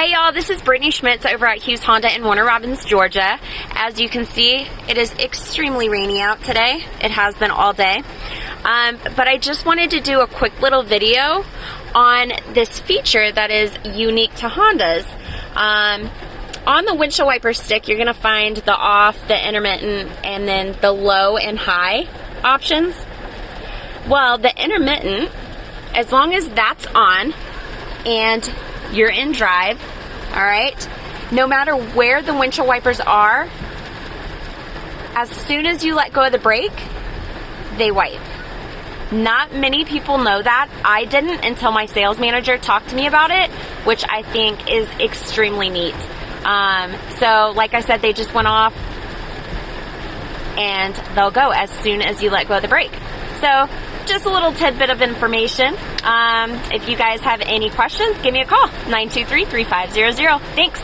Hey y'all, this is Brittni Schmitz over at Hughes Honda in Warner Robins, Georgia. As you can see, it is extremely rainy out today. It has been all day. But I just wanted to do a quick little video on this feature that is unique to Hondas. On the windshield wiper stick, you're going to find the off, the intermittent, and then the low and high options. Well, the intermittent, as long as that's on and you're in drive, all right, no matter where the windshield wipers are, as soon as you let go of the brake, they wipe. Not many people know that. I didn't until my sales manager talked to me about it, which I think is extremely neat. So like I said, they just went off and they'll go as soon as you let go of the brake. So just a little tidbit of information. If you guys have any questions, give me a call, 923-3500. Thanks.